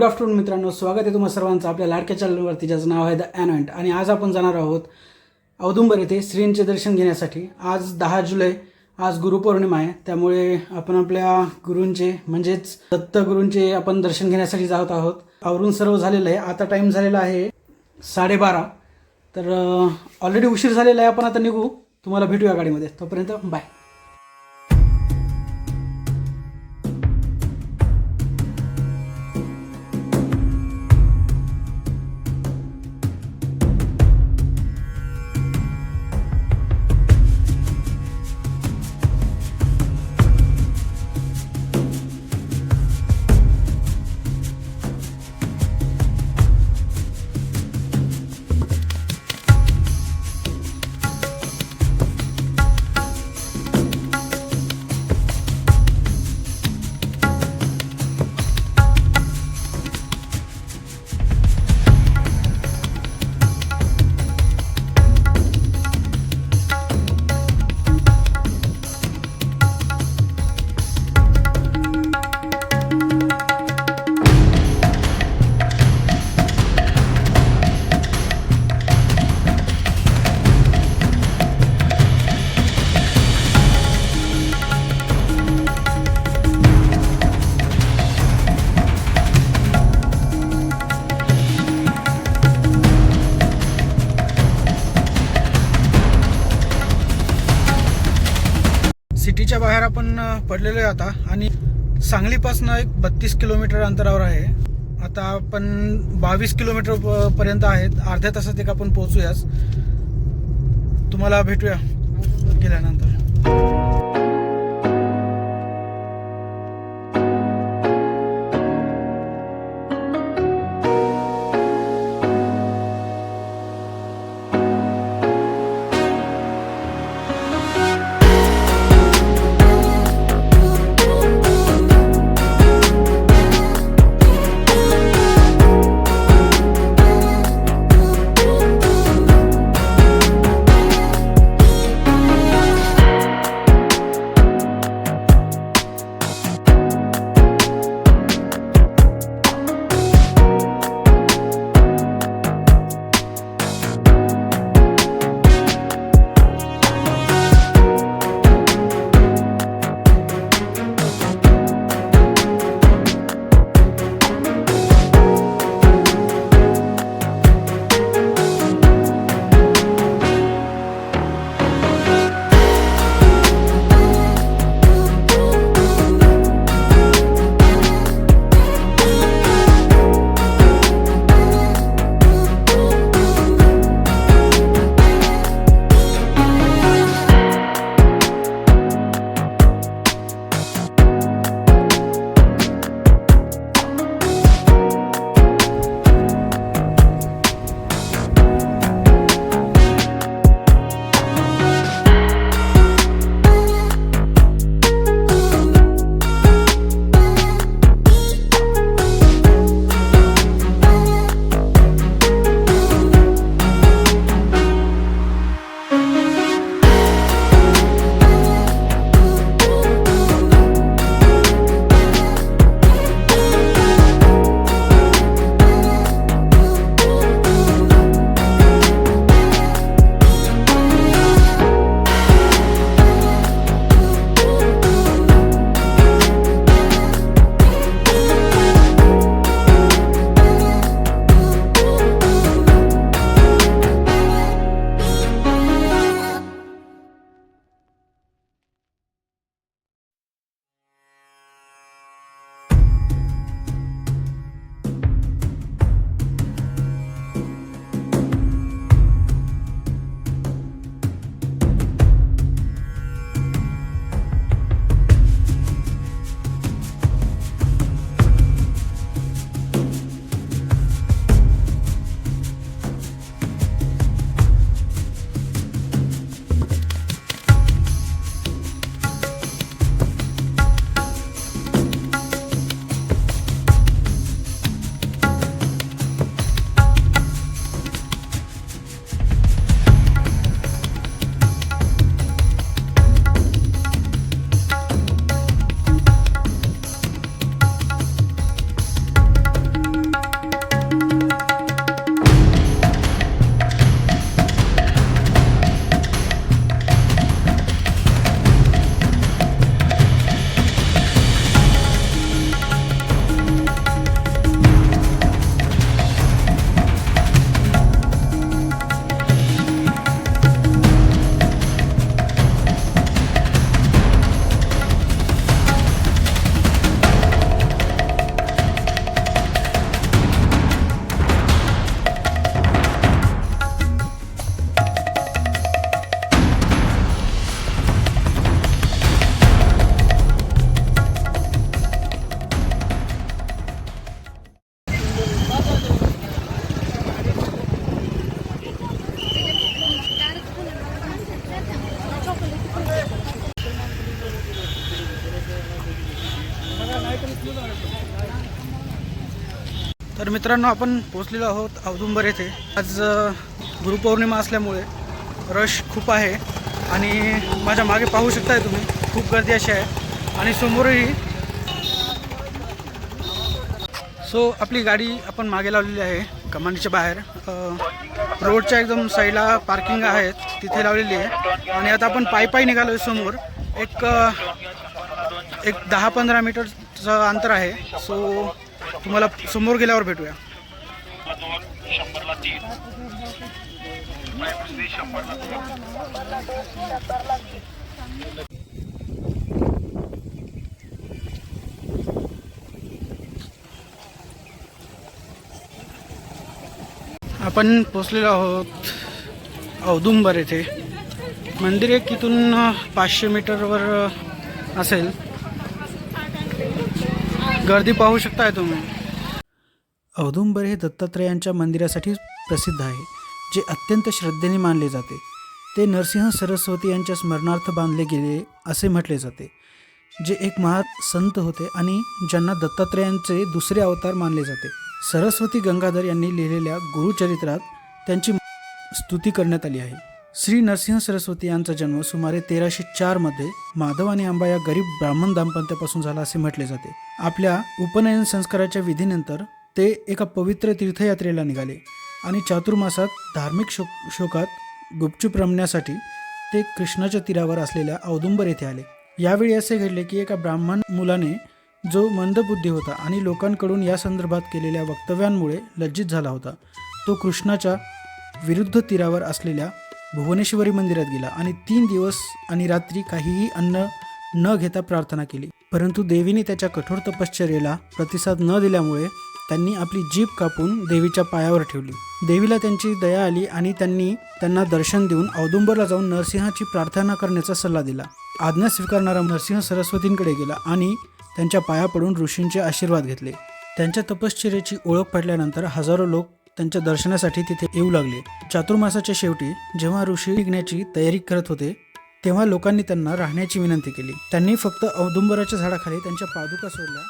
Good afternoon मित्रांनो, स्वागत आहे तुम्हा सर्वांचं आपल्या लाडक्या चॅनलवरती, ज्याचं नाव आहे द ॲनॉइंट. आणि आज आपण जाणार आहोत औदुंबर येथे श्रींचे दर्शन घेण्यासाठी. आज 10 जुलै, आज गुरुपौर्णिमा आहे. त्यामुळे आपण आपल्या गुरूंचे म्हणजेच दत्तगुरूंचे आपण दर्शन घेण्यासाठी जात आहोत. आवरून सर्व झालेलं आहे. आता टाईम झालेला आहे 12:30. तर ऑलरेडी उशीर झालेला आहे. आपण आता निघू. तुम्हाला भेटूया गाडीमध्ये. तोपर्यंत बाय. सिटीच्या बाहेर आपण पडलेलो आहे आता. आणि सांगलीपासून एक 32 किलोमीटर अंतरावर आहे. आता आपण 22 किलोमीटर पर्यंत आहेत. अर्ध्या तासात एक आपण पोहोचूयाच. तुम्हाला भेटूया गेल्यानंतर. तर मित्रांनो, आपण पोहोचलेलो आहोत औदुंबर येथे. आज गुरुपौर्णिमा असल्यामुळे रश खूप आहे आणि माझ्या मागे पाहू शकताय तुम्ही, खूप गर्दी अशी आहे. आणि समोरही आपली गाडी आपण मागे लावलेली आहे कमानीच्या बाहेर. रोडच्या एकदम साईडला पार्किंग आहेत, तिथे लावलेली आहे. आणि आता आपण पायी निघालो आहे. समोर एक 10-15 मीटरचं अंतर आहे. तुम्हाला समोर गेल्यावर भेटूया. आपण पोचलेलो आहोत औदुंबर येथे. मंदिर एक इथून 500 मीटरवर असेल. गर्दी पाहू शकताय तुम्ही. औदुंबर हे दत्तात्रेयांच्या मंदिरासाठी प्रसिद्ध आहे, जे अत्यंत श्रद्धेने मानले जाते. ते नरसिंह सरस्वती यांच्या स्मरणार्थ बांधले गेले असे म्हटले जाते, जे एक महासंत होते आणि ज्यांना दत्तात्रेयांचे दुसरे अवतार मानले जाते. सरस्वती गंगाधर यांनी लिहिलेल्या गुरुचरित्रात त्यांची स्तुती करण्यात आली आहे. श्री नरसिंह सरस्वती यांचा जन्म सुमारे 1304 मध्ये माधव आणि अंबा या गरीब ब्राह्मण दाम्पत्यापासून झाला असे म्हटले जाते. आपल्या उपनयन संस्काराच्या विधीनंतर ते एका पवित्र तीर्थयात्रेला निघाले आणि चातुर्मासात धार्मिक शोकात गुपचूप रमण्यासाठी ते कृष्णाच्या तीरावर असलेल्या औदुंबर येथे आले. यावेळी असे घडले की एका ब्राह्मण मुलाने, जो मंदबुद्धी होता आणि लोकांकडून या संदर्भात केलेल्या वक्तव्यांमुळे लज्जित झाला होता, तो कृष्णाच्या विरुद्ध तीरावर असलेल्या भुवनेश्वरी मंदिरात गेला आणि 3 दिवस आणि रात्री काहीही अन्न न घेता प्रार्थना केली. परंतु देवीने त्याच्या कठोर तपश्चर्येला प्रतिसाद न दिल्यामुळे त्यांनी आपली जीभ कापून देवीच्या पायावर ठेवली. देवीला त्यांची दया आली आणि त्यांना दर्शन देऊन औदुंबरला जाऊन नरसिंहाची प्रार्थना करण्याचा सल्ला दिला. आज्ञा स्वीकारणारा नरसिंह सरस्वतींकडे गेला आणि त्यांच्या पाया पडून ऋषींचे आशीर्वाद घेतले. त्यांच्या तपश्चर्येची ओळख पडल्यानंतर हजारो लोक त्यांच्या दर्शनासाठी तिथे येऊ लागले. चातुर्मासाच्या शेवटी जेव्हा ऋषी निघण्याची तयारी करत होते, तेव्हा लोकांनी त्यांना राहण्याची विनंती केली. त्यांनी फक्त औदुंबराच्या झाडाखाली त्यांच्या पादुका सोडल्या.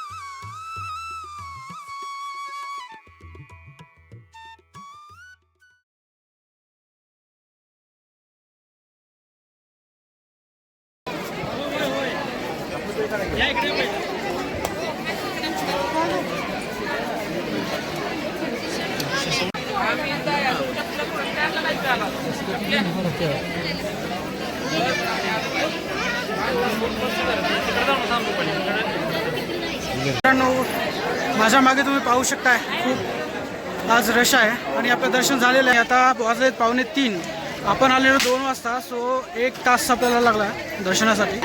मित्रांनो, माझ्या मागे तुम्ही पाहू शकताय, खूप आज रश आहे आणि आपलं दर्शन झालेलं आहे. आता वाजलेत 2:45. आपण आलेलो 2 वाजता. 1 तास आपल्याला लागला दर्शनासाठी.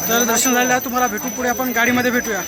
तर दर्शन झालेलं आहे. तुम्हाला भेटू पुढे, आपण गाडीमध्ये भेटूया.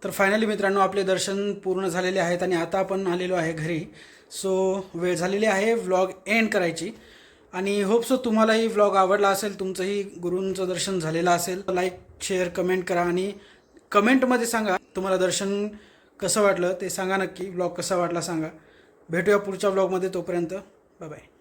तर फायनली मित्रांनो आपले दर्शन पूर्ण झालेले आहेत आणि आता आपण आलेलो आहे घरी. सो वेळ झालेली आहे व्लॉग एंड करायची आणि होप सो तुम्हालाही व्लॉग आवडला असेल, तुमचंही गुरूंचं दर्शन झालेलं असेल. लाईक शेअर कमेंट करा आणि कमेंटमध्ये सांगा तुम्हाला दर्शन कसं वाटलं ते सांगा नक्की. व्लॉग कसा वाटला सांगा. भेटूया पुढच्या व्लॉगमध्ये. तोपर्यंत बाय बाय.